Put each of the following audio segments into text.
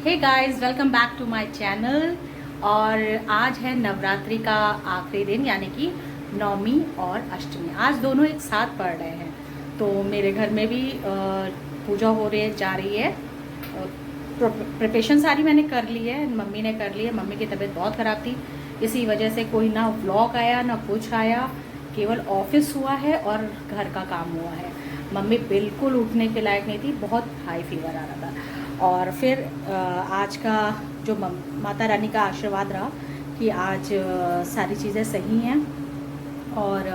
Hey guys, welcome back to my channel. और आज है नवरात्रि का आखिरी दिन, यानी कि नवमी और अष्टमी। आज दोनों एक साथ पड़ रहे हैं, तो मेरे घर में भी पूजा हो रही है, जा रही है। प्रिपरेशन सारी मैंने कर ली है, मम्मी ने कर ली है। मम्मी की तबीयत बहुत ख़राब थी, इसी वजह से कोई ना व्लॉग आया ना कुछ आया, केवल ऑफिस हुआ है और घर का काम हुआ है। मम्मी बिल्कुल उठने के लायक नहीं थी, बहुत हाई फीवर आ रहा था। और फिर आज का जो माता रानी का आशीर्वाद रहा कि आज सारी चीज़ें सही हैं और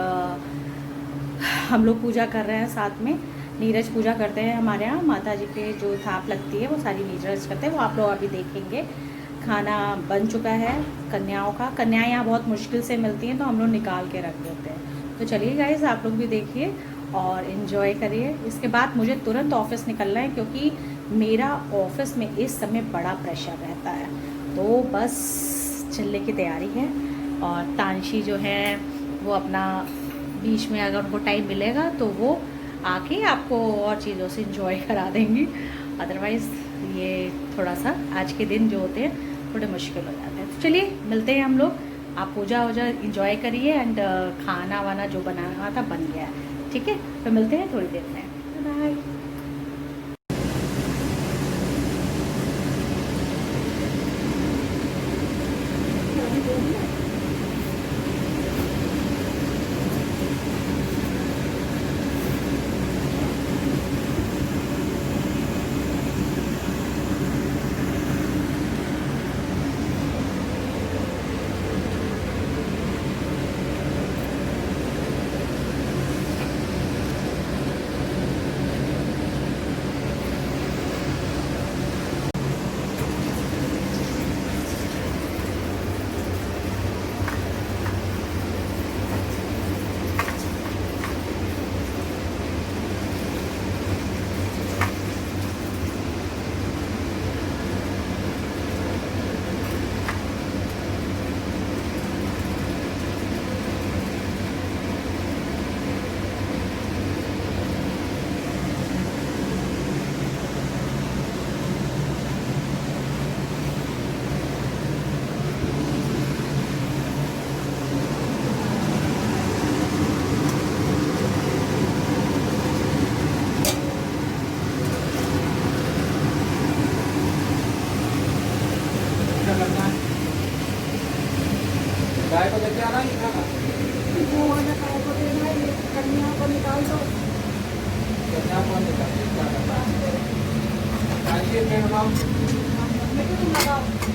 हम लोग पूजा कर रहे हैं साथ में। नीरज पूजा करते हैं हमारे यहाँ, माता जी के जो थाप लगती है वो सारी नीरज करते हैं, वो आप लोग अभी देखेंगे। खाना बन चुका है कन्याओं का। कन्याएं यहाँ बहुत मुश्किल से मिलती हैं, तो हम लोग निकाल के रख देते हैं। तो चलिए गाइस, आप लोग भी देखिए और इन्जॉय करिए। इसके बाद मुझे तुरंत ऑफिस निकलना है, क्योंकि मेरा ऑफिस में इस समय बड़ा प्रेशर रहता है, तो बस चलने की तैयारी है। और तानशी जो है वो अपना बीच में अगर उनको टाइम मिलेगा तो वो आके आपको और चीज़ों से इंजॉय करा देंगी। अदरवाइज़ ये थोड़ा सा आज के दिन जो होते हैं थोड़े मुश्किल हो जाते हैं। तो चलिए मिलते हैं हम लोग। आप पूजा वूजा इंजॉय करिए एंड खाना वाना जो बनाना था बन गया है, ठीक है। तो मिलते हैं थोड़ी देर में, बाय। गाय को लेके आना ही खाना। वो वाला गाय को देना है, ये कन्या को निकाल दो। कन्या को निकाल के क्या करना है? आइए पेड़ लगाओ। बेटे तुम लगाओ।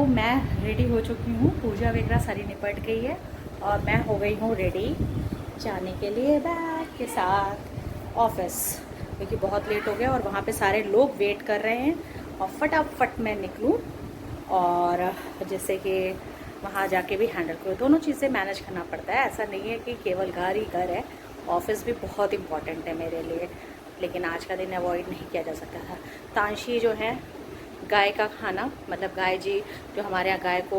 मैं रेडी हो चुकी हूँ, पूजा वगैरह सारी निपट गई है और मैं हो गई हूँ रेडी जाने के लिए बैग के साथ ऑफिस, क्योंकि बहुत लेट हो गया और वहाँ पे सारे लोग वेट कर रहे हैं और फटाफट मैं निकलूँ और जैसे कि वहाँ जाके भी हैंडल करूँ। दोनों चीज़ें मैनेज करना पड़ता है, ऐसा नहीं है कि केवल घर ही घर है, ऑफिस भी बहुत इम्पॉर्टेंट है मेरे लिए। लेकिन आज का दिन अवॉइड नहीं किया जा सकता था। तानशी जो है गाय का खाना, मतलब गाय जी जो हमारे यहाँ गाय को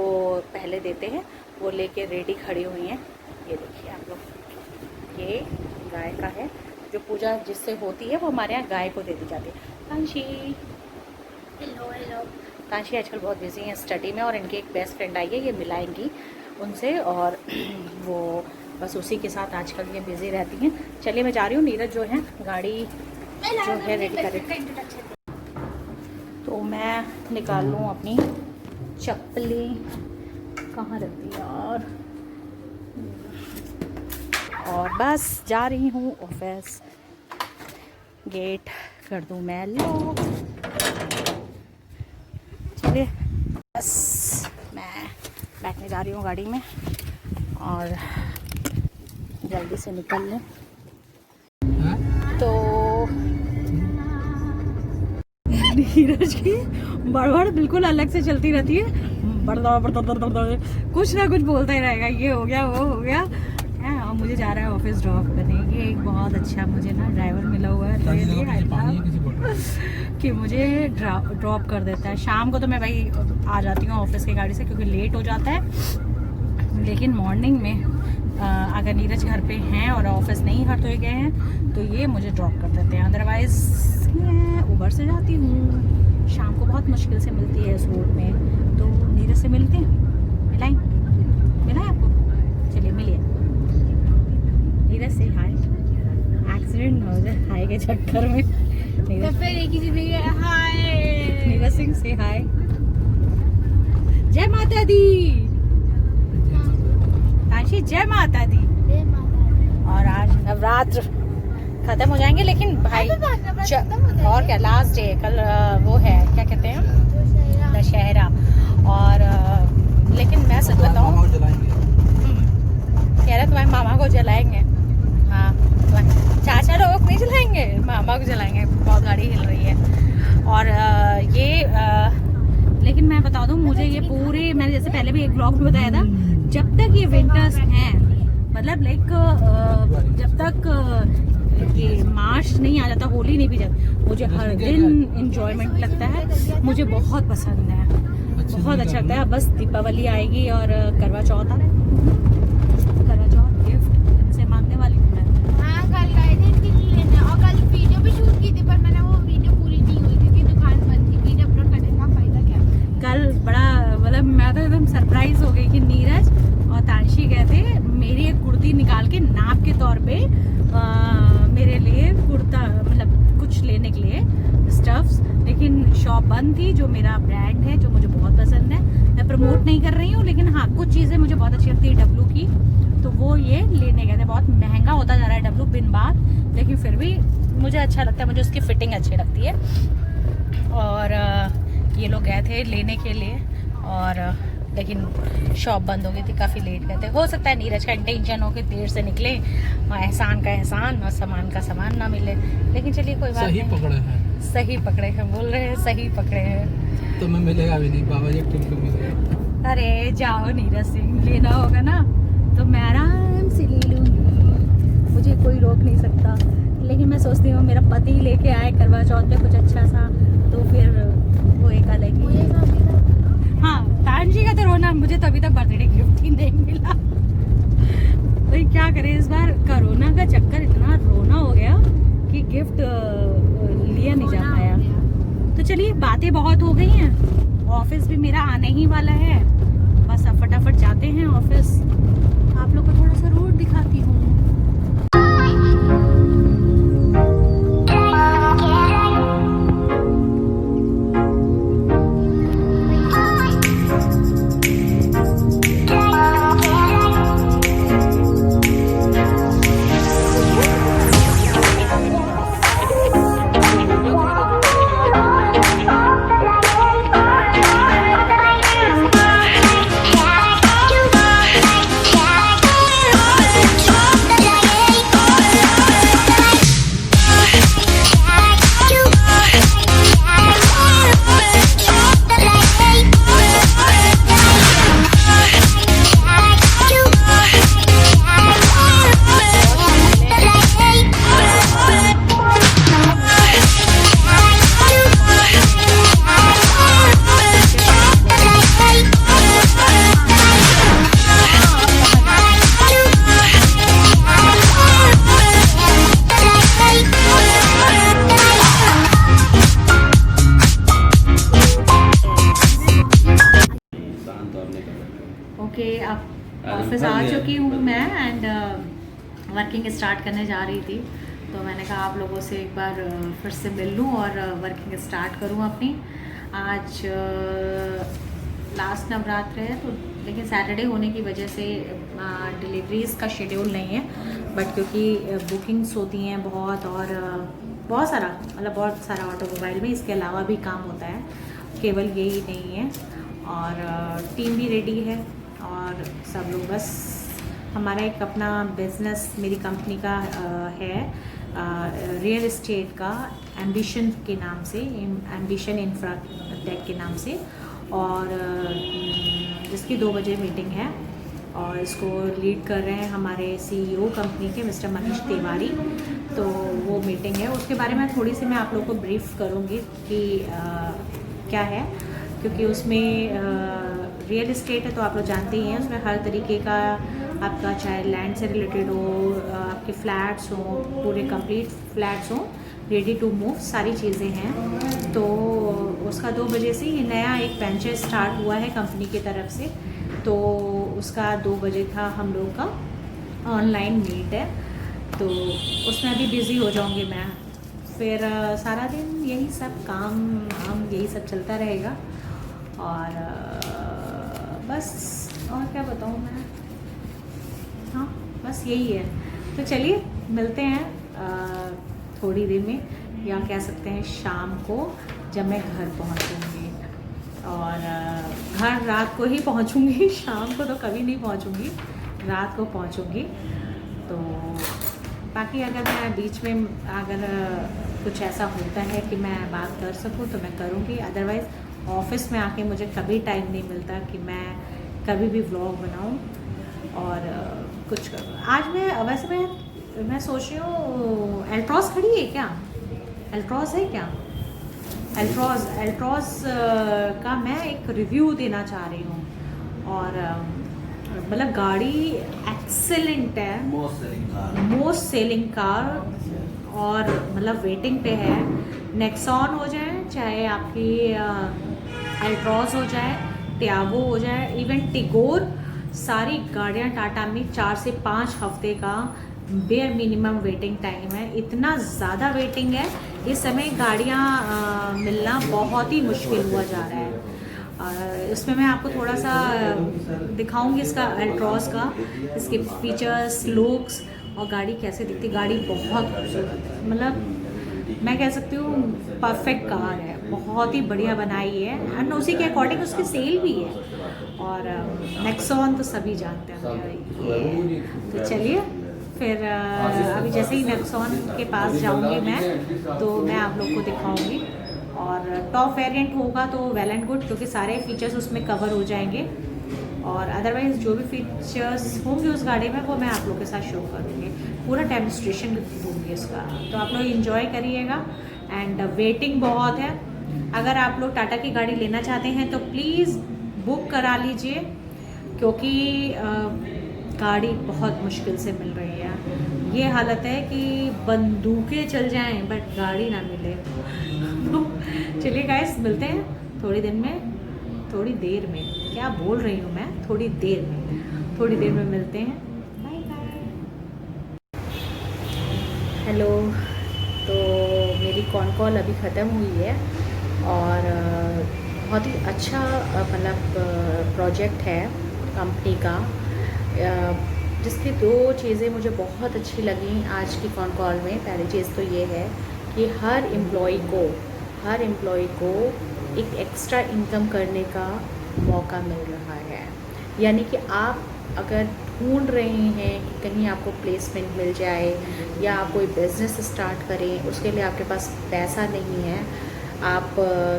पहले देते हैं, वो लेके रेडी खड़ी हुई हैं। ये देखिए आप लोग, ये गाय का है, जो पूजा जिससे होती है वो हमारे यहाँ गाय को दे दी जाती है। Kanshi, hello hello. कांशी आजकल बहुत बिजी हैं स्टडी में, और इनकी एक बेस्ट फ्रेंड आई है, ये मिलाएंगी उनसे, और वो बस उसी के साथ आजकल ये बिज़ी रहती हैं। चलिए मैं जा रही हूँ। नीरज जो है गाड़ी जो है रेडी कर रही है, तो मैं निकाल लूँ अपनी चप्पलें। कहाँ रख दी यार। और बस जा रही हूँ ऑफिस। गेट कर दूँ मैं लॉक। चलिए बस मैं बैठने जा रही हूँ गाड़ी में और जल्दी से निकल लें। तो नीरज की बड़बड़ बिल्कुल अलग से चलती रहती है। कुछ ना कुछ बोलता ही रहेगा, ये हो गया वो हो गया है। और मुझे जा रहा है ऑफिस ड्रॉप करने। ये एक बहुत अच्छा मुझे ना ड्राइवर मिला हुआ है कि मुझे ड्रॉप कर देता है। शाम को तो मैं भाई आ जाती हूँ ऑफिस की गाड़ी से क्योंकि लेट हो जाता है, लेकिन मॉर्निंग में अगर नीरज घर पे हैं और ऑफिस नहीं हट तो गए हैं तो ये मुझे ड्रॉप कर देते हैं। अदरवाइज़ मैं उबर से जाती हूँ। शाम को बहुत मुश्किल से मिलती है इस रोड में, तो नीरज से मिलते हैं। मिलाएं आपको? चलिए मिलिए। नीरज से हाय। एक्सीडेंट हो जाए हाय के चक्कर में। नीरज सिंह से हाय। जय माता दी। ताशी जय माता दी। और आज नवरात्र खत्म हो जाएंगे, लेकिन भाई और क्या लास्ट डे कल वो है, क्या कहते हैं, दशहरा। और लेकिन मैं सच बताऊं, कह रहे तुम्हारे मामा को जलाएंगे। हाँ, चाचा लोग नहीं जलाएंगे, मामा को जलाएंगे। बहुत गाड़ी हिल रही है। और लेकिन मैं बता दूं, मुझे ये पूरे, मैंने जैसे पहले भी एक ब्लॉग में बताया था, जब तक ये विंटर्स हैं, मतलब लाइक जब तक ये मार्च नहीं आ जाता, होली नहीं भी जाती, मुझे हर दिन इंजॉयमेंट लगता है। मुझे बहुत पसंद है, बहुत अच्छा लगता है। बस दीपावली आएगी और करवा चौथ आ रहा है। करवा चौथ गिफ्ट इनसे मांगने वाली हूँ मैं। हाँ, कल गए थे इनके लिए लेने और कल वीडियो भी शूट की थी, पर मैंने वो वीडियो पूरी नहीं हुई क्योंकि दुकान बंद थी। वीडियो अपलोड करने का फायदा क्या? कल बड़ा मतलब मैं तो एकदम सरप्राइज हो गई कि नीरज और तांशी गए थे मेरी एक कुर्ती निकाल के नाप के तौर पे मेरे लिए कुर्ता, मतलब कुछ लेने के लिए स्टफ्स, लेकिन शॉप बंद थी। जो मेरा ब्रांड है, जो मुझे बहुत पसंद है, मैं प्रमोट नहीं कर रही हूँ, लेकिन हाँ कुछ चीज़ें मुझे बहुत अच्छी लगती है डब्लू की, तो वो ये लेने गए थे। बहुत महंगा होता जा रहा है डब्लू बिन बात, लेकिन फिर भी मुझे अच्छा लगता है, मुझे उसकी फिटिंग अच्छी लगती है। और ये लोग गए थे लेने के लिए, और लेकिन शॉप बंद हो गई थी, काफ़ी लेट गए थे। हो सकता है नीरज का इंटेंशन हो कि देर से निकले, एहसान का एहसान और सामान का सामान ना मिले, लेकिन चलिए कोई बात नहीं। सही पकड़े हैं, सही पकड़े हैं, बोल रहे हैं सही पकड़े हैं। तो मैं मिलेगा भी नहीं, बाबा जी टिप को मिलेगा। अरे जाओ नीरज सिंह, लेना होगा ना तो मैं आराम से ले लूँगी, मुझे कोई रोक नहीं सकता। लेकिन मैं सोचती हूँ मेरा पति लेके आए करवा चौथ पे कुछ अच्छा सा, तो फिर वो एक अलग ही। हाँ, तांशी का तो रोना, मुझे तो अभी तक बर्थडे गिफ्ट ही नहीं मिला। तो क्या करें, इस बार कोरोना का चक्कर इतना रोना हो गया कि गिफ्ट लिया नहीं जा पाया। तो चलिए, बातें बहुत हो गई हैं, ऑफिस भी मेरा आने ही वाला है। बस अब फटाफट जाते हैं ऑफिस। आप लोग को थोड़ा सा रोड दिखाती हूँ। ओके, अब ऑफिस आ चुकी हूँ मैं एंड वर्किंग स्टार्ट करने जा रही थी, तो मैंने कहा आप लोगों से एक बार फिर से मिल लूँ और वर्किंग स्टार्ट करूँ अपनी। आज लास्ट नवरात्र है, तो लेकिन सैटरडे होने की वजह से डिलीवरीज़ का शेड्यूल नहीं है, बट क्योंकि बुकिंग्स होती हैं बहुत, और बहुत सारा ऑटोमोबाइल में इसके अलावा भी काम होता है, केवल यही नहीं है। और टीम भी रेडी है और सब लोग, बस हमारा एक अपना बिजनेस, मेरी कंपनी का है रियल एस्टेट का, एम्बिशन के नाम से, एम्बिशन इंफ्राटेक के नाम से। और इसकी 2 बजे मीटिंग है और इसको लीड कर रहे हैं हमारे CEO कंपनी के मिस्टर मनीष तिवारी। तो वो मीटिंग है, उसके बारे में थोड़ी सी मैं आप लोगों को ब्रीफ करूँगी कि क्या है, क्योंकि उसमें रियल इस्टेट है तो आप लोग जानते ही हैं, उसमें हर तरीके का आपका चाहे लैंड से रिलेटेड हो, आपके फ्लैट्स हों, पूरे कंप्लीट फ्लैट्स हों, रेडी टू मूव, सारी चीज़ें हैं। तो उसका 2 बजे से ये नया एक वेंचर स्टार्ट हुआ है कंपनी की तरफ से, तो उसका 2 बजे का हम लोग का ऑनलाइन मीट है, तो उसमें अभी बिज़ी हो जाऊंगी मैं। फिर सारा दिन यही सब काम हम यही सब चलता रहेगा और बस, और क्या बताऊँ मैं, हाँ बस यही है। तो चलिए मिलते हैं थोड़ी देर में, या कह सकते हैं शाम को, जब मैं घर पहुंचूंगी। और घर रात को ही पहुंचूंगी, शाम को तो कभी नहीं पहुंचूंगी, रात को पहुंचूंगी। तो बाकी अगर मैं बीच में अगर कुछ ऐसा होता है कि मैं बात कर सकूं तो मैं करूंगी, अदरवाइज़ ऑफिस में आके मुझे कभी टाइम नहीं मिलता कि मैं कभी भी व्लॉग बनाऊं और कुछ करूँ। आज वैसे मैं सोच रही हूँ, एल्ट्रॉस खड़ी है क्या? एल्ट्रॉस है क्या? एल्ट्रॉस का मैं एक रिव्यू देना चाह रही हूँ। और मतलब गाड़ी एक्सेलेंट है, मोस्ट सेलिंग कार, और मतलब वेटिंग पे है। नेक्सॉन हो जाए, चाहे आपकी एल्ट्रॉस हो जाए, टियागो हो जाए, इवन टिगोर, सारी गाड़ियाँ टाटा में 4 से 5 हफ्ते का बेयर मिनिमम वेटिंग टाइम है। इतना ज़्यादा वेटिंग है, इस समय गाड़ियाँ मिलना बहुत ही मुश्किल हुआ जा रहा है। इसमें मैं आपको थोड़ा सा दिखाऊंगी इसका एल्ट्रॉस का, इसके फीचर्स, लुक्स और गाड़ी कैसे दिखती। गाड़ी बहुत खूबसूरत है, मतलब मैं कह सकती हूँ परफेक्ट कार है, बहुत ही बढ़िया बनाई है, एंड उसी के अकॉर्डिंग उसकी सेल भी है। और नेक्सॉन तो सभी जानते हैं। तो चलिए फिर अभी जैसे ही नेक्सॉन के पास जाऊंगी मैं, तो मैं आप लोग को दिखाऊंगी। और टॉप वेरिएंट होगा तो वेल एंड गुड, क्योंकि सारे फीचर्स उसमें कवर हो जाएंगे। और अदरवाइज़ जो भी फीचर्स होंगे उस गाड़ी में वो मैं आप लोग के साथ शो करूँगी, पूरा डेमोन्स्ट्रेशन दूँगी इसका। तो आप लोग इंजॉय करिएगा। एंड वेटिंग बहुत है, अगर आप लोग टाटा की गाड़ी लेना चाहते हैं तो प्लीज़ बुक करा लीजिए, क्योंकि गाड़ी बहुत मुश्किल से मिल रही है। ये हालत है कि बंदूकें चल जाएं बट गाड़ी ना मिले। चलिए गाइस, मिलते हैं थोड़ी देर में, क्या बोल रही हूँ मैं, थोड़ी देर में मिलते हैं। Bye bye. हेलो, तो मेरी कॉल अभी ख़त्म हुई है और बहुत ही अच्छा मतलब प्रोजेक्ट है कंपनी का, जिसकी 2 चीज़ें मुझे बहुत अच्छी लगी आज की कॉल में। पहली चीज़ तो ये है कि हर एम्प्लॉय को एक एक्स्ट्रा इनकम करने का मौका मिल रहा है। यानी कि आप अगर ढूंढ रहे हैं कि कहीं आपको प्लेसमेंट मिल जाए या आप कोई बिज़नेस स्टार्ट करें, उसके लिए आपके पास पैसा नहीं है, आप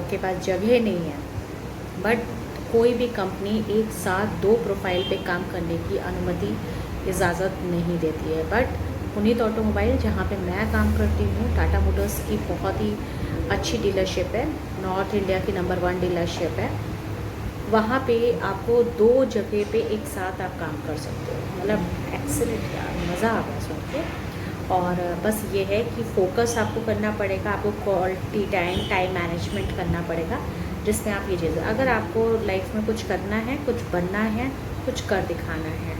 के पास जगह नहीं है, बट कोई भी कंपनी एक साथ 2 प्रोफाइल पे काम करने की अनुमति इजाज़त नहीं देती है। बट पुनीत ऑटोमोबाइल, जहाँ पे मैं काम करती हूँ, टाटा मोटर्स की बहुत ही अच्छी डीलरशिप है, नॉर्थ इंडिया की नंबर 1 डीलरशिप है। वहाँ पे आपको 2 जगह पे एक साथ आप काम कर सकते हो, मतलब एक्सीलेंट यार, मज़ा आ गया सुन के। और बस ये है कि फोकस आपको करना पड़ेगा, आपको क्वालिटी टाइम मैनेजमेंट करना पड़ेगा, जिसमें आप ये चीज़, अगर आपको लाइफ में कुछ करना है, कुछ बनना है, कुछ कर दिखाना है,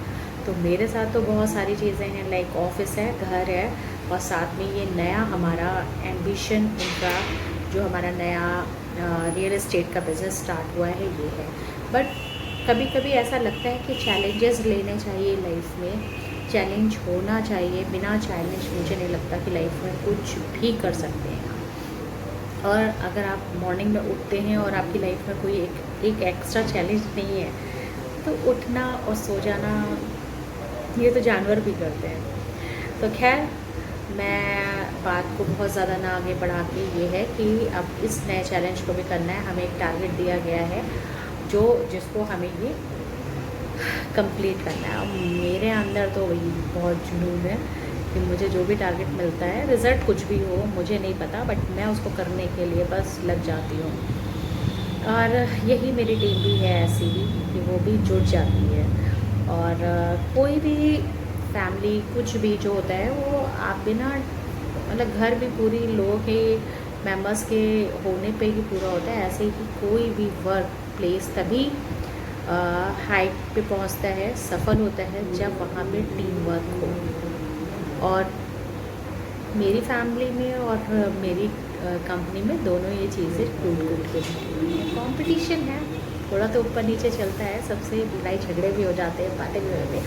तो मेरे साथ तो बहुत सारी चीज़ें हैं, लाइक ऑफिस है, घर है, और साथ में ये नया हमारा एम्बिशन, उनका जो हमारा नया रियल एस्टेट का बिज़नेस स्टार्ट हुआ है, ये है। बट कभी कभी ऐसा लगता है कि चैलेंजेस लेने चाहिए लाइफ में, चैलेंज होना चाहिए, बिना चैलेंज मुझे नहीं लगता कि लाइफ में कुछ भी कर सकते हैं। और अगर आप मॉर्निंग में उठते हैं और आपकी लाइफ में कोई एक एक्स्ट्रा चैलेंज नहीं है, तो उठना और सो जाना ये तो जानवर भी करते हैं। तो खैर, मैं बात को बहुत ज़्यादा ना आगे बढ़ा के, ये है कि अब इस नए चैलेंज को भी करना है। हमें एक टारगेट दिया गया है जिसको हमें ये कंप्लीट करना है। अब मेरे अंदर तो वही बहुत जुनून है कि मुझे जो भी टारगेट मिलता है, रिज़ल्ट कुछ भी हो मुझे नहीं पता, बट मैं उसको करने के लिए बस लग जाती हूँ। और यही मेरी टीम भी है ऐसी ही कि वो भी जुट जाती है। और कोई भी फैमिली कुछ भी जो होता है वो आप बिना मतलब घर भी पूरी लोगों के मेंबर्स के होने पे ही पूरा होता है। ऐसे ही कोई भी वर्क प्लेस तभी हाइट पे पहुंचता है, सफल होता है, जब वहाँ पे टीम वर्क हो। और मेरी फैमिली में और मेरी कंपनी में दोनों ये चीज़ें टूट के कंपटीशन है, थोड़ा तो ऊपर नीचे चलता है, सबसे लड़ाई झगड़े भी हो जाते हैं, बातें भी हो जाती हैं,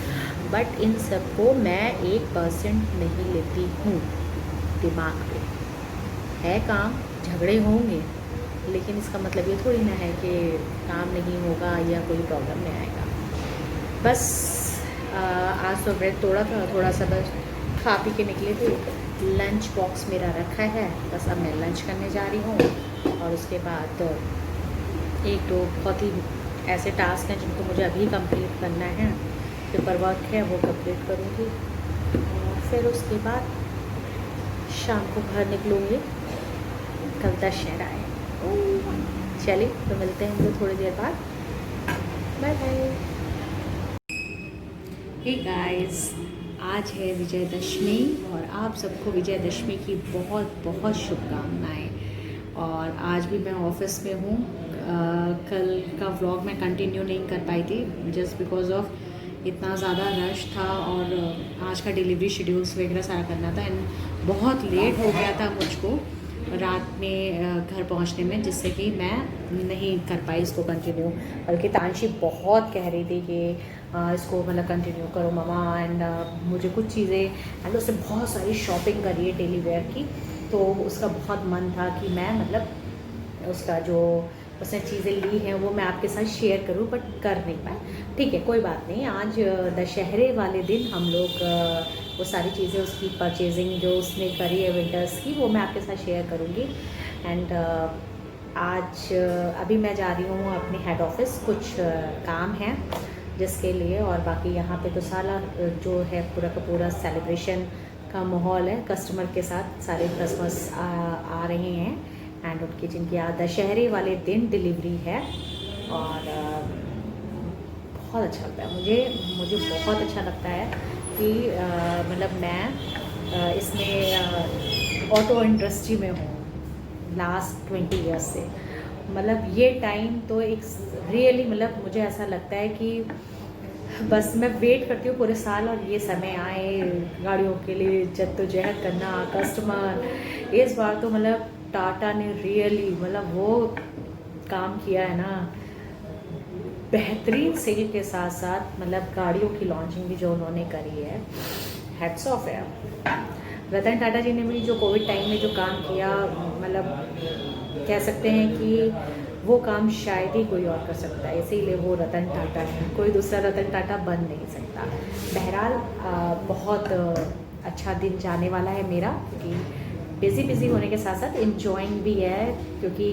बट इन सबको मैं 1% नहीं लेती हूँ दिमाग पे। है काम, झगड़े होंगे, लेकिन इसका मतलब ये थोड़ी ना है कि काम नहीं होगा या कोई प्रॉब्लम नहीं आएगा। बस आज तो ब्रेड तोड़ा था, थोड़ा सा बस खा पी के निकले थे। लंच बॉक्स मेरा रखा है, बस अब मैं लंच करने जा रही हूँ। और उसके बाद एक दो बहुत ही ऐसे टास्क हैं जिनको मुझे अभी कंप्लीट करना है, पेपर वर्क है वो कंप्लीट करूँगी। और फिर उसके बाद शाम को घर निकलूँगी, कल दशहरा है। चलिए तो मिलते हैं हम लोग थोड़ी देर बाद। Bye bye. हे गाइस, आज है विजयदशमी और आप सबको विजयदशमी की बहुत बहुत शुभकामनाएं। और आज भी मैं ऑफिस में हूँ। कल का व्लॉग मैं कंटिन्यू नहीं कर पाई थी जस्ट बिकॉज ऑफ इतना ज़्यादा रश था और आज का डिलीवरी शेड्यूल्स वगैरह सारा करना था एंड बहुत लेट हो गया था मुझको रात में घर पहुंचने में, जिससे कि मैं नहीं कर पाई इसको कंटिन्यू। बल्कि तानशी बहुत कह रही थी कि इसको मतलब कंटिन्यू करो ममा, एंड मुझे कुछ चीज़ें एंड उससे बहुत सारी शॉपिंग करी है डेली वेयर की, तो उसका बहुत मन था कि मैं मतलब उसका जो उसने चीज़ें ली हैं वो मैं आपके साथ शेयर करूं, बट कर नहीं पाए। ठीक है, कोई बात नहीं। आज दशहरे वाले दिन हम लोग वो सारी चीज़ें उसकी परचेजिंग जो उसने करी है विंटर्स की, वो मैं आपके साथ शेयर करूंगी। एंड आज अभी मैं जा रही हूँ अपने हेड ऑफिस, कुछ काम है जिसके लिए। और बाकी यहाँ पे तो सारा जो है पूरा का पूरा सेलिब्रेशन का माहौल है, कस्टमर के साथ सारे कस्टमर्स आ रहे हैं एंड उनकी जिनकी दशहरे वाले दिन डिलीवरी है। और बहुत अच्छा लगता है मुझे बहुत अच्छा लगता है कि मतलब मैं इसमें ऑटो इंडस्ट्री में हूँ लास्ट 20 ईयर्स से। मतलब ये टाइम तो एक रियली मतलब मुझे ऐसा लगता है कि बस मैं वेट करती हूँ पूरे साल और ये समय आए गाड़ियों के लिए जद्दोजहद करना, कस्टमर। इस बार तो मतलब टाटा ने रियली मतलब वो काम किया है ना, बेहतरीन सेल के साथ साथ मतलब गाड़ियों की लॉन्चिंग भी जो उन्होंने करी है, हेड्स ऑफ है। रतन टाटा जी ने भी जो कोविड टाइम में जो काम किया, मतलब कह सकते हैं कि वो काम शायद ही कोई और कर सकता है, इसीलिए वो रतन टाटा है, कोई दूसरा रतन टाटा बन नहीं सकता। बहरहाल बहुत अच्छा दिन जाने वाला है मेरा, क्योंकि बिज़ी होने के साथ साथ इंजॉइंग भी है, क्योंकि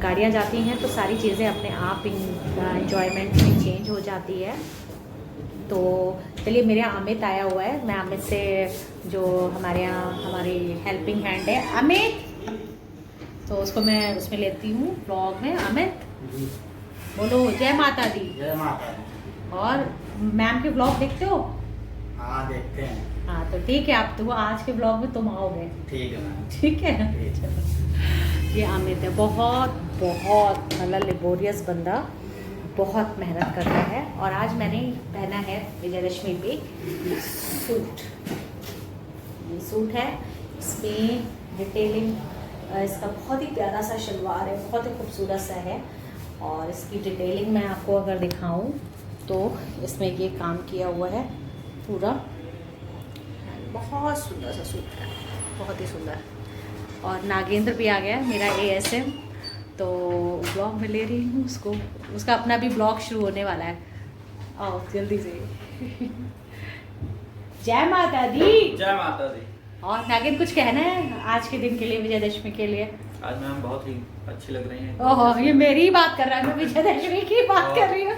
गाड़ियाँ जाती हैं तो सारी चीज़ें अपने आप इंजॉयमेंट में चेंज हो जाती है। तो चलिए, मेरे यहाँ अमित आया हुआ है, मैं अमित से जो हमारे यहाँ हमारी हेल्पिंग हैंड है अमित, तो उसको मैं उसमें लेती हूँ ब्लॉग में। अमित बोलो जय माता दी। जय माता दी। और मैम के ब्लॉग देखते हो? हाँ देखते हैं। हाँ तो ठीक है, आप तो आज के ब्लॉग में तुम आओगे। ठीक है मैम। ठीक है, चलो। ये अमित है, बहुत मतलब लेबोरियस बंदा, बहुत मेहनत करता है। और आज मैंने पहना है विजयदशमी पे सूट। ये सूट है, इसमें डिटेलिंग इसका बहुत ही प्यारा सा शलवार है, बहुत ही खूबसूरत सा है। और इसकी डिटेलिंग मैं आपको अगर दिखाऊं तो इसमें ये काम किया हुआ है पूरा, बहुत सुंदर सा सूट है, बहुत ही सुंदर। और नागेंद्र भी आ गया मेरा ASM, तो ब्लॉग में ले रही हूँ उसको, उसका अपना भी ब्लॉग शुरू होने वाला है। आओ जल्दी से। जय माता दी। जय माता दी। और नागिन कुछ कहना है आज के दिन के लिए, विजयदशमी के लिए? आज मैम बहुत ही अच्छी लग रही हैं। ओहो, ये मेरी ही बात कर रहा है, मैं विजयदशमी की बात कर रही हूँ।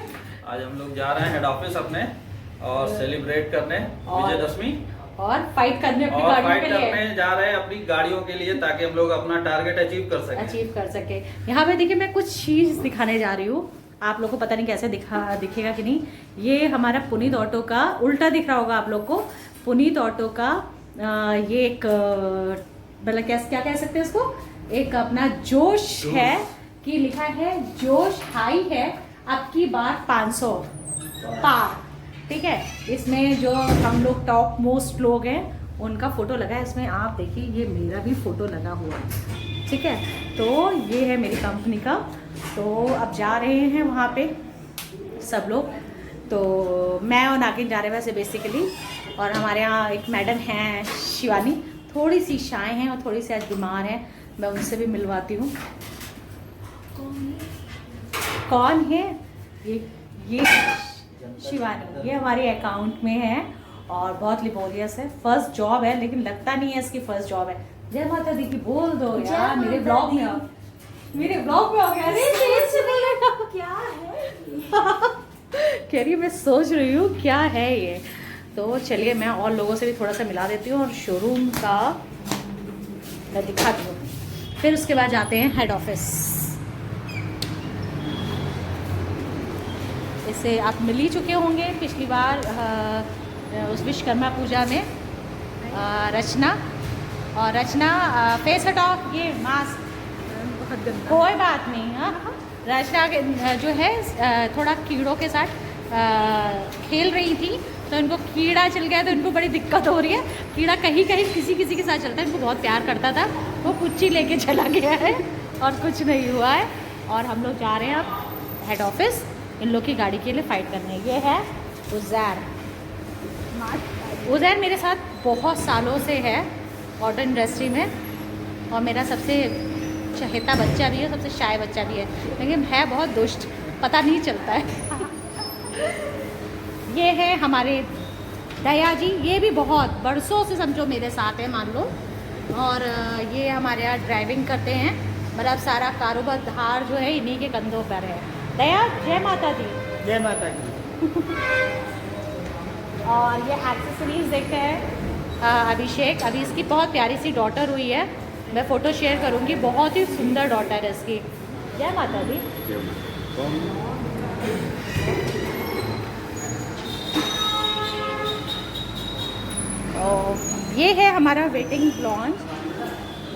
आज हम लोग जा रहे हैं हेड ऑफिस अपने और सेलिब्रेट करने और- विजयदशमी और फाइट करने अपनी और गाड़ियों फाइट के लिए करने जा रहे हैं अपनी गाड़ियों के लिए ताकि हम लोग अपना टारगेट अचीव कर सकें। अचीव कर सके। यहाँ पे देखिए मैं कुछ चीज़ दिखाने जा रही हूँ, आप लोग को पता नहीं कैसे दिखेगा कि नहीं। ये हमारा पुनीत ऑटो का उल्टा दिख रहा होगा आप लोग को। पुनीत ऑटो का ये एक मतलब क्या कह सकते हैं इसको, एक अपना जोश है कि लिखा है जोश हाई है अब की बार 500 पार, ठीक है। इसमें जो हम लोग टॉप मोस्ट लोग हैं उनका फोटो लगा है इसमें। आप देखिए ये मेरा भी फोटो लगा हुआ है, ठीक है। तो ये है मेरी कंपनी का। तो अब जा रहे हैं वहाँ पे सब लोग, तो मैं और नागिन जा रहे हैं वैसे बेसिकली। और हमारे यहाँ एक मैडम हैं शिवानी, थोड़ी सी शाय हैं और थोड़ी सी आज बीमार हैं, मैं उनसे भी मिलवाती हूँ। कौन है ये शिवानी, ये हमारे अकाउंट में है और बहुत लिबोलियस है। फर्स्ट जॉब है लेकिन लगता नहीं है इसकी फर्स्ट जॉब है। जय माता दी की बोल दो यार, मेरे ब्लॉग में आओ, मेरे ब्लॉग में आ गया। अरे क्या है कह रही मैं सोच रही हूँ क्या है ये। तो चलिए मैं और लोगों से भी थोड़ा सा मिला देती हूँ और शोरूम का मैं दिखाती हूँ, फिर उसके बाद जाते हैं हेड ऑफिस। इससे आप मिल ही चुके होंगे पिछली बार उस विश्वकर्मा पूजा में। रचना और रचना फेस हटाओ, ये मास्क कोई बात नहीं। हाँ रचना जो है थोड़ा कीड़ों के साथ खेल रही थी तो इनको कीड़ा चल गया, तो इनको बड़ी दिक्कत हो रही है। कीड़ा कहीं कहीं किसी के साथ चलता है, इनको बहुत प्यार करता था, वो कुछ ही लेके चला गया है और कुछ नहीं हुआ है। और हम लोग जा रहे हैं अब हेड ऑफिस इन लोग की गाड़ी के लिए फ़ाइट करने। ये है उज़ैर मेरे साथ बहुत सालों से है ऑटो इंडस्ट्री में और मेरा सबसे चहेता बच्चा भी है, सबसे शाय बच्चा भी है, लेकिन है बहुत दुष्ट, पता नहीं चलता है। ये है हमारे दया जी, ये भी बहुत बरसों से समझो मेरे साथ है मान लो। और ये हमारे यहाँ ड्राइविंग करते हैं, मतलब सारा कारोबार धार जो है इन्हीं के कंधों पर है। दया जय माता दी। जय माता की। और ये एक्सेसरीज देखते हैं अभिषेक, अभी इसकी बहुत प्यारी सी डॉटर हुई है, मैं फ़ोटो शेयर करूँगी, बहुत ही सुंदर डॉटर है इसकी। जय माता दी। और ये है हमारा वेटिंग लॉन्च,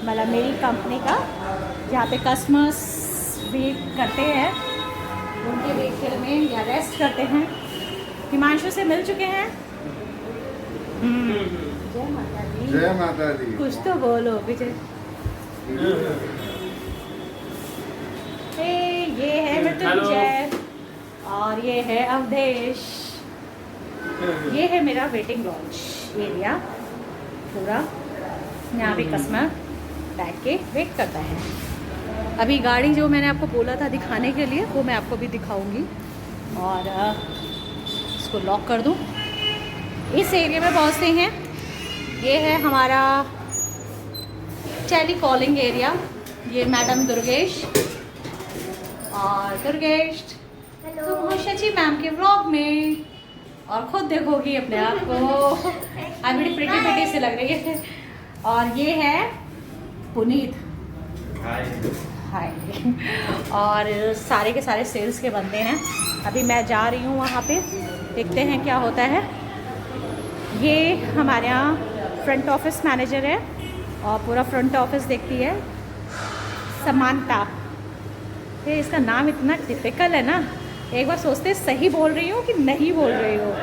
मतलब मेरी कंपनी का, जहाँ पे कस्टमर्स वेट करते हैं, उनके व्हीकल में या रेस्ट करते हैं। हिमांशु से मिल चुके हैं। जय माता दी। जय माता दी। कुछ तो बोलो विजय। ये है मृत्युंजय और ये है अवधेश। ये है मेरा वेटिंग लॉन्च एरिया पूरा, यहाँ पे कस्टमर बैठ के वेट करता है। अभी गाड़ी जो मैंने आपको बोला था दिखाने के लिए वो मैं आपको भी दिखाऊंगी। और इसको लॉक कर दूँ। इस एरिया में पहुँचते हैं, ये है हमारा टेली कॉलिंग एरिया। ये मैडम दुर्गेश और दुर्गेश तुम हो शची मैम के व्लॉग में और खुद देखोगी अपने आप को, आप बड़ी प्रिटी प्रिटी से लग रही है। और ये है पुनीत, हाय। और सारे के सारे सेल्स के बंदे हैं। अभी मैं जा रही हूँ वहाँ पे, देखते हैं क्या होता है। ये हमारे यहाँ फ्रंट ऑफिस मैनेजर है और पूरा फ्रंट ऑफिस देखती है समानता। ये इसका नाम इतना टिपिकल है ना, एक बार सोचते सही बोल रही हूँ कि नहीं बोल रही हूँ।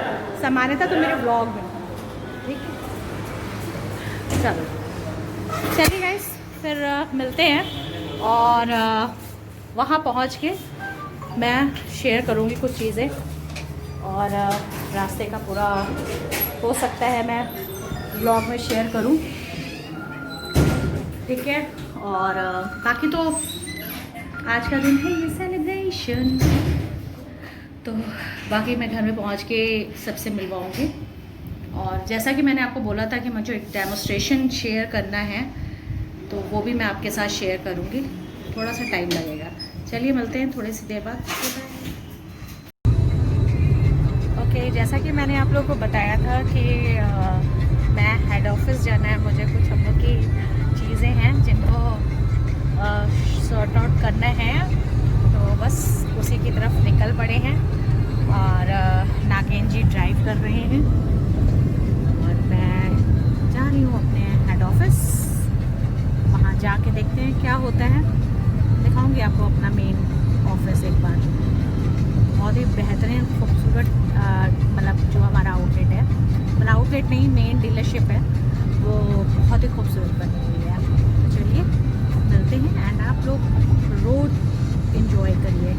समानता तो मेरे ब्लॉग में, ठीक है। चलिए गाइस फिर मिलते हैं और वहाँ पहुँच के मैं शेयर करूँगी कुछ चीज़ें और रास्ते का पूरा हो सकता है मैं ब्लॉग में शेयर करूँ, ठीक है। और बाकी तो आज का दिन है ये सेलिब्रेशन, तो बाकी मैं घर में पहुंच के सबसे मिलवाऊंगी। और जैसा कि मैंने आपको बोला था कि मुझे एक डेमोस्ट्रेशन शेयर करना है, तो वो भी मैं आपके साथ शेयर करूंगी, थोड़ा सा टाइम लगेगा। चलिए मिलते हैं थोड़ी सी देर बाद। कि मैंने आप लोगों को बताया था कि मैं हेड ऑफिस जाना है, मुझे कुछ हम लोग की चीज़ें हैं जिनको सॉर्ट आउट करना है, तो बस उसी की तरफ निकल पड़े हैं। और नागेन जी ड्राइव कर रहे हैं और मैं जा रही हूँ अपने हेड ऑफिस। वहाँ जाके देखते हैं क्या होता है, दिखाऊंगी आपको अपना मेन ऑफिस एक बार। बहुत ही बेहतरीन खूबसूरत मतलब जो हमारा आउटलेट है, मतलब आउटलेट नहीं मेन डीलरशिप है, वो बहुत ही खूबसूरत बनी हुई है। तो चलिए मिलते हैं एंड आप लोग रोड एंजॉय करिए।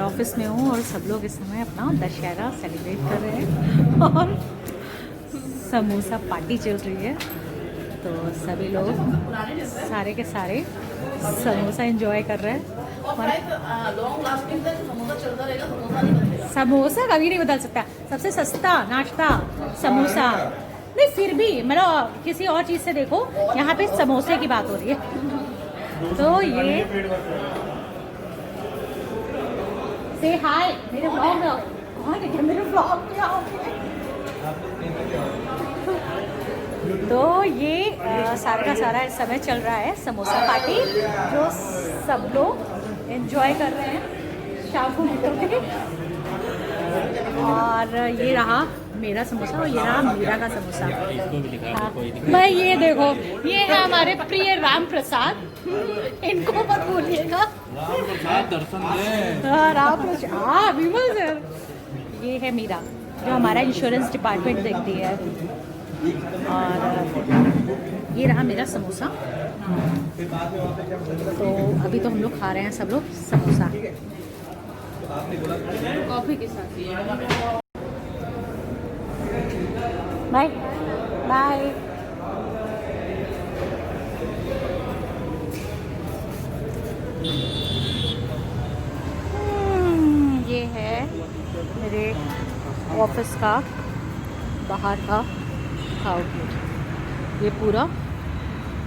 ऑफिस में हूँ और सब लोग इस समय अपना दशहरा सेलिब्रेट कर रहे हैं और समोसा पार्टी चल रही है। तो सभी लोग सारे के सारे समोसा एंजॉय कर रहे हैं। समोसा कभी नहीं बदल सकता, सबसे सस्ता नाश्ता समोसा। नहीं फिर भी मतलब किसी और चीज़ से देखो, यहाँ पे समोसे की बात हो रही है। तो ये से हाय मेरे ब्लॉग में कौन है, मेरे ब्लॉग में आओगे। तो ये सारा का सारा इस समय चल रहा है समोसा पार्टी, जो सब लोग एंजॉय कर रहे हैं शाम को मिलकर के। और ये रहा मेरा समोसा और ये रहा मीरा का समोसा। हाँ भाई ये देखो, ये है हमारे प्रिय राम प्रसाद, इनको मत भूलिएगा। राम प्रसाद दर्शन दे। हाँ राम प्रसाद, हाँ विमल सर। ये है मीरा जो हमारा इंश्योरेंस डिपार्टमेंट देखती है। और ये रहा मेरा समोसा। तो अभी तो हम लोग खा रहे हैं सब लोग समोसा कॉफी के साथ। Bye bye. ऑफिस का बाहर का आउटलेट, ये पूरा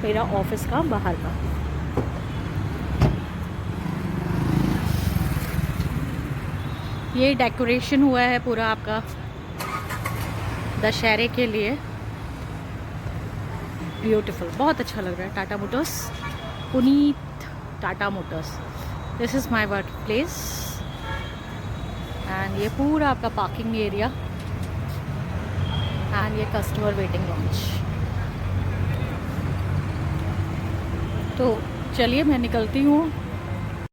मेरा ऑफिस का बाहर का। ये डेकोरेशन हुआ है पूरा आपका दशहरे के लिए, ब्यूटीफुल, बहुत अच्छा लग रहा है। Tata Motors, Puneet Tata Motors, this is my work place. And ये पूरा आपका पार्किंग एरिया एंड ये कस्टमर वेटिंग लॉन्च। तो चलिए मैं निकलती हूँ।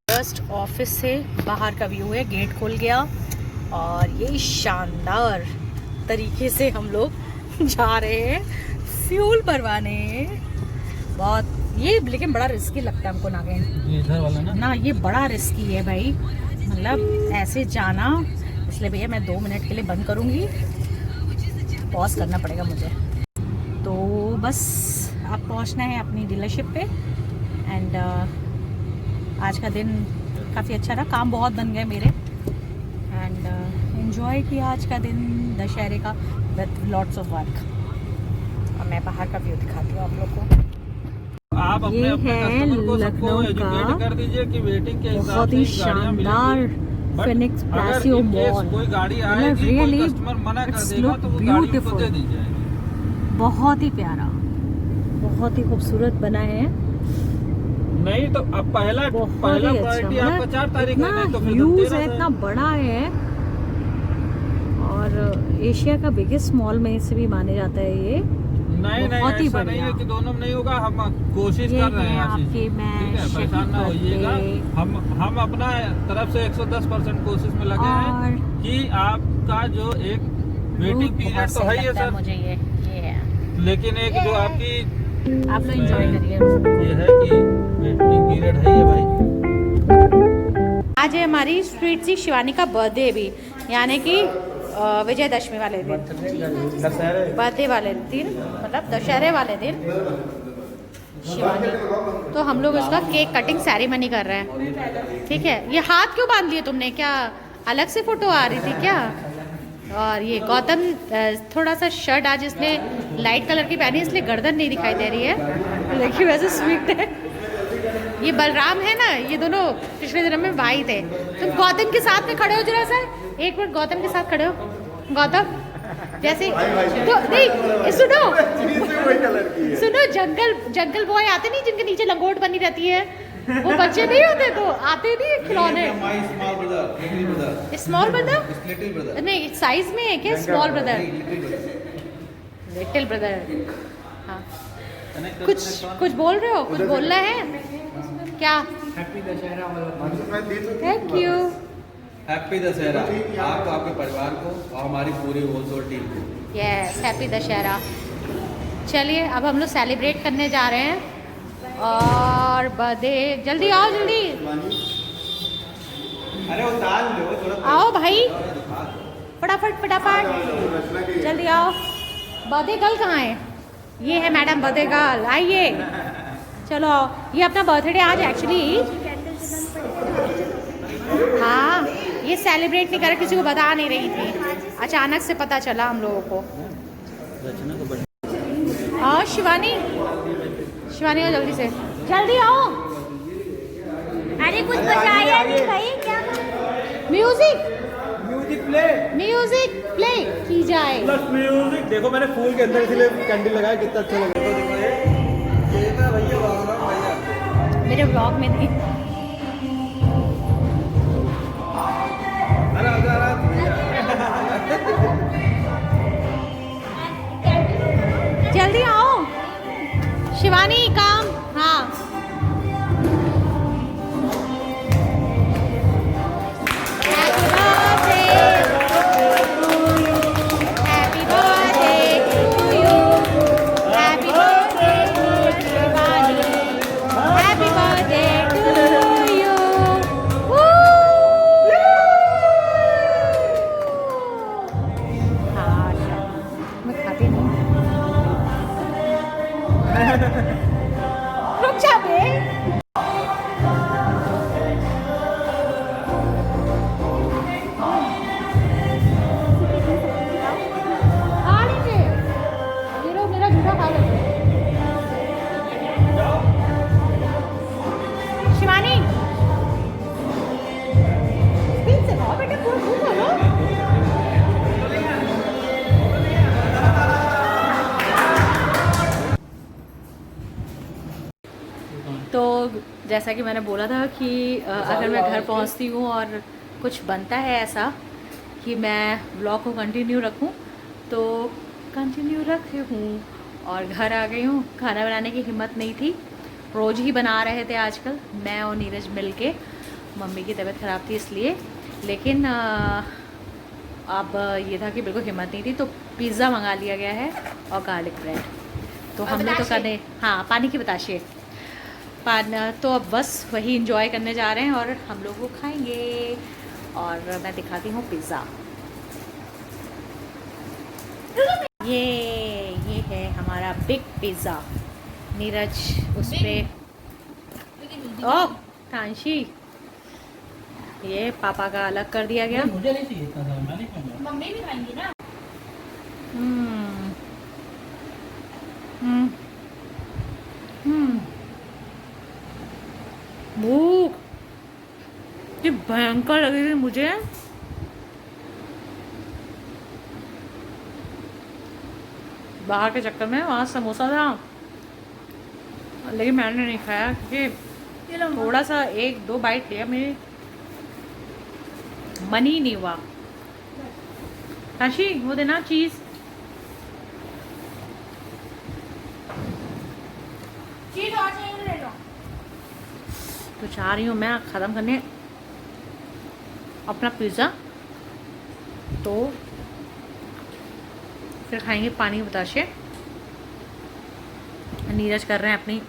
जस्ट ऑफिस से बाहर का व्यू है, गेट खुल गया और ये शानदार तरीके से हम लोग जा रहे हैं फ्यूल भरवाने। बहुत ये लेकिन बड़ा रिस्की लगता है हमको नागेन, ये इधर वाला ना ये बड़ा रिस्की है भाई, मतलब ऐसे जाना। इसलिए भैया मैं 2 मिनट के लिए बंद करूँगी, पॉज करना पड़ेगा मुझे। तो बस अब पहुँचना है अपनी डीलरशिप पे। एंड आज का दिन काफ़ी अच्छा रहा, काम बहुत बन गए मेरे। एंड एंजॉय किया आज का दिन दशहरे का विद लॉट्स ऑफ वर्क। और मैं बाहर का व्यू दिखाती हूँ आप लोग को। आप अपने ये अपने है कस्टमर को सबको लखनऊ एजुकेट का कर दीजिए कि वेटिंग के हिसाब बहुत से ही ही गाड़ियां शानदार मिलेंगी। बट फिनिक्स अगर प्लासियो in case मॉल, कोई गाड़ी मतलब आएगी, कोई really कस्टमर मना कर it's देगा look तो वो गाड़ी उनको beautiful। दे दी जाएगी। बहुत ही प्यारा, बहुत ही खूबसूरत बना है। नहीं तो अब पहला बहुत ही प्रायोरिटी अच्छा, आपका 4 तारीख है, नहीं तो फिर ह्यूज 13 है, से। इतना बड़ा है और एशिया का बिगेस्ट मॉल में से भी माने जाता है ये। नहीं बहुत ही ऐसा नहीं बढ़िया। है कि दोनों में नहीं होगा, हम कोशिश ये कर रहे है हैं आशीष आपके जी। मैं ठीक है, परेशान ना शहीद होइएगा। बर्थडे। हम अपना तरफ से 110% कोशिश में लगे हैं और कि आपका जो एक वेटिंग पीरियड तो है ही है सर, मुझे ये है, लेकिन एक जो आपकी आप लोग एंजॉय करिए। ये है कि वेटिंग पीरियड है ये भाई। आज है हमारी स्वीट सी शिवानी का बर्थडे भी, यानी कि विजयदशमी वाले दिन, बर्थडे वाले दिन, मतलब दशहरे वाले दिन शिवानी। तो हम लोग इसका केक कटिंग सेरेमनी कर रहे हैं। ठीक है, ये हाथ क्यों बांध लिए तुमने, क्या अलग से फोटो आ रही थी क्या? और ये गौतम थोड़ा सा शर्ट आज इसने लाइट कलर की पहनी, इसलिए गर्दन नहीं दिखाई दे रही है, लेकिन वैसे स्वीट है। ये बलराम है ना, ये दोनों पिछले जन्म में भाई थे। तुम गौतम के साथ में खड़े हो जरा सा, एक मिनट गौतम के साथ खड़े हो। गौतम जैसे तो नहीं, सुनो जंगल बॉय आते नहीं जिनके नीचे लंगोट बनी रहती है, वो बच्चे नहीं होते, तो आते नहीं खिलौने। स्मॉल ब्रदर नहीं, साइज में है क्या स्मॉल ब्रदर? Little brother. हाँ, कुछ बोल रहे हो, कुछ बोलना है क्या? Happy Dussehra. Thank you. Happy Dussehra आपको, आपके परिवार को और हमारी पूरी होलसेल टीम को। Yes, happy Dussehra. चलिए अब हम लोग सेलिब्रेट करने जा रहे हैं और बर्थडे, जल्दी आओ जल्दी। अरे वो ताल लो थोड़ा, आओ भाई, फटाफट जल्दी आओ। बर्थडे गर्ल कहाँ है? ये है मैडम बर्थडे गर्ल, आइए। चलो ये अपना बर्थडे आज एक्चुअली, हाँ ये सेलिब्रेट नहीं कर, किसी को बता नहीं रही थी, अचानक से पता चला हम लोगों को। आओ शिवानी, शिवानी आओ जल्दी से, जल्दी आओ। अरे कुछ बजाया नहीं भाई, क्या म्यूजिक प्ले की जाए। म्यूजिक देखो, मैंने फूल के अंदर इसलिए कैंडल लगाया, कितना अच्छा लग रहा है। मेरे ब्लॉग में थी। जल्दी आओ शिवानी, काम। हाँ happy birthday to you, happy birthday Shivani, happy birthday to you. हाँ मैं खाती नहीं। तो जैसा कि मैंने बोला था कि अगर मैं घर पहुंचती हूँ और कुछ बनता है ऐसा कि मैं व्लॉग को कंटिन्यू रखूँ तो कंटिन्यू रखी हूँ। और घर आ गई हूँ, खाना बनाने की हिम्मत नहीं थी। रोज़ ही बना रहे थे आजकल मैं और नीरज मिल के, मम्मी की तबीयत ख़राब थी इसलिए। लेकिन अब ये था कि बिल्कुल हिम्मत नहीं थी, तो पिज़्ज़ा मंगा लिया गया है और गार्लिक ब्रेड। तो हमने तो करने, हाँ पानी की बताशे तो अब बस वही इंजॉय करने जा रहे हैं और हम लोग वो खाएंगे। और मैं दिखाती हूँ पिज़्ज़ा। ये है हमारा बिग पिज़्ज़ा। नीरज उस पर, ओह कांशी, ये पापा का अलग कर दिया गया। मुझे नहीं चाहिए था, मैं नहीं खाऊंगा। मम्मी भी खाएंगी ना। हम्म हम्म हम्म भूख ये भयंकर लगी थी मुझे। बाहर के चक्कर में वहाँ समोसा था, लेकिन मैंने नहीं खाया क्योंकि थोड़ा सा 1-2 बाइट लिया, मेरे मन ही नहीं हुआ। काशी वो देना चीज़। चीज और चाहिए तो ले लो। तो चाह रही हूँ मैं ख़त्म करने अपना पिज़्ज़ा, तो फिर खाएंगे पानी बताशे। नीरज कर रहे हैं अपनी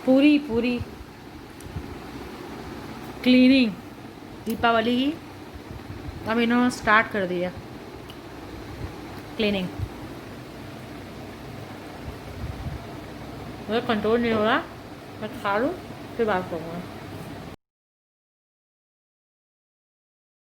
पूरी क्लीनिंग दीपावली की। अब इन्होंने स्टार्ट कर दिया क्लीनिंग, मुझे कंट्रोल नहीं हो रहा। मैं खा लूँ फिर बात करूँगा।